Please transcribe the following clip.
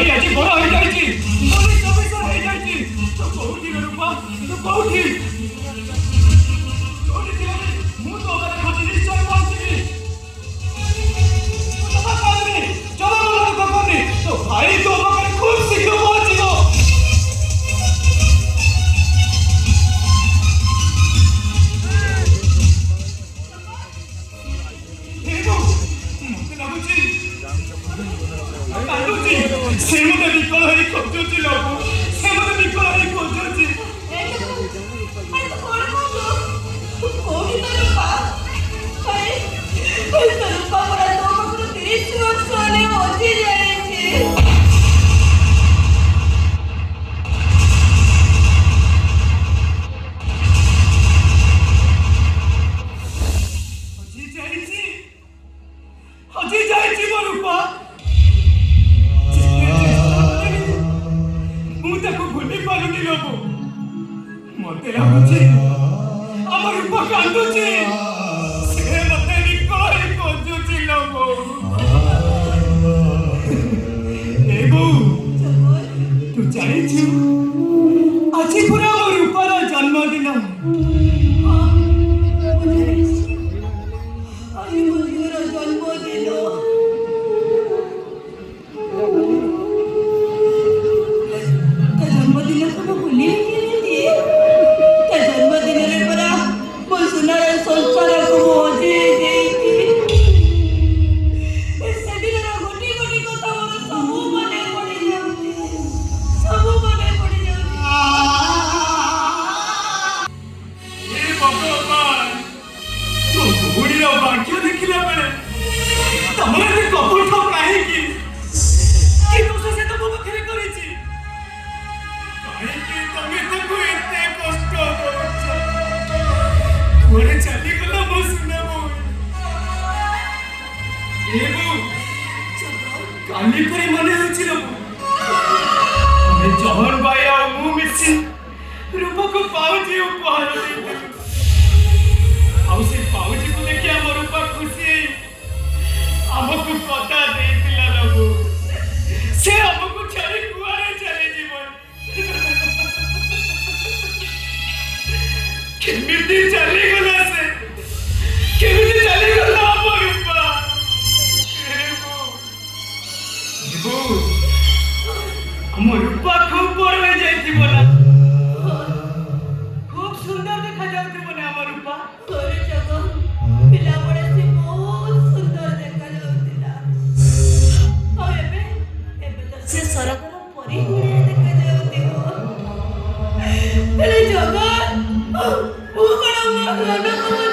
भाई आज बड़ हो जाइछि पुलिस ऑफिसर हो जाइछि तो कोठी रूपा तो कोठी कोठी थिला मु तो ओकर खोजी निश्चय पहुंची तो पापानी चलो बोलो तो कोनी तो भाई तो ओकर खूब शीघ्र पहुंचीगो से मते विकल होई खोजुची लोगो से मते विकल होई खोजुची अरे तो कौन को कोठी तो रूपा अरे तो रूपा पूरा तो पूरा 30 वर्ष होने होती जाए छे हजी जाइछि मो रूपा मुझको भूली पारुनी लोगो मते लाଗୁଛି ଆମ ରୂପ କାନ୍ଦୁଛି ସେ ମତେ ବିକଳ ଖୋଜୁଛି ଲୋଗो ଏ ବୋଉ ତୁ ଜାଣିଛୁ ଆଜି ପୁରା ମୋ ରୂପର ଜନ୍ମଦିନ भाग्य देखिला बेले तमरे भी कपड़ ठो काहे की तो से तो बहुत खेले करी छी काहे की तमे तको एते कष्ट करछ घरे चली गला बसना बो एबो काली परे मने होछि लो हमें जहन भाई आ मु मिछि रूप को पाउजी उपहार दे से पाउजी को देखिए हम रूपा खुशी हमको पता दे दिला लोगो से हमको छाड़ी कुआरे चले जीवन केमिति चली गला से केमिति चली गला हम रूपा एबो हम रूपा खूब बड़ हो जाइथि बोला खूब सुंदर देखा जाउथि बोले हम रूपा सरकार परी गुड़े देखा जाउती हो हेले जगन ओ कण मन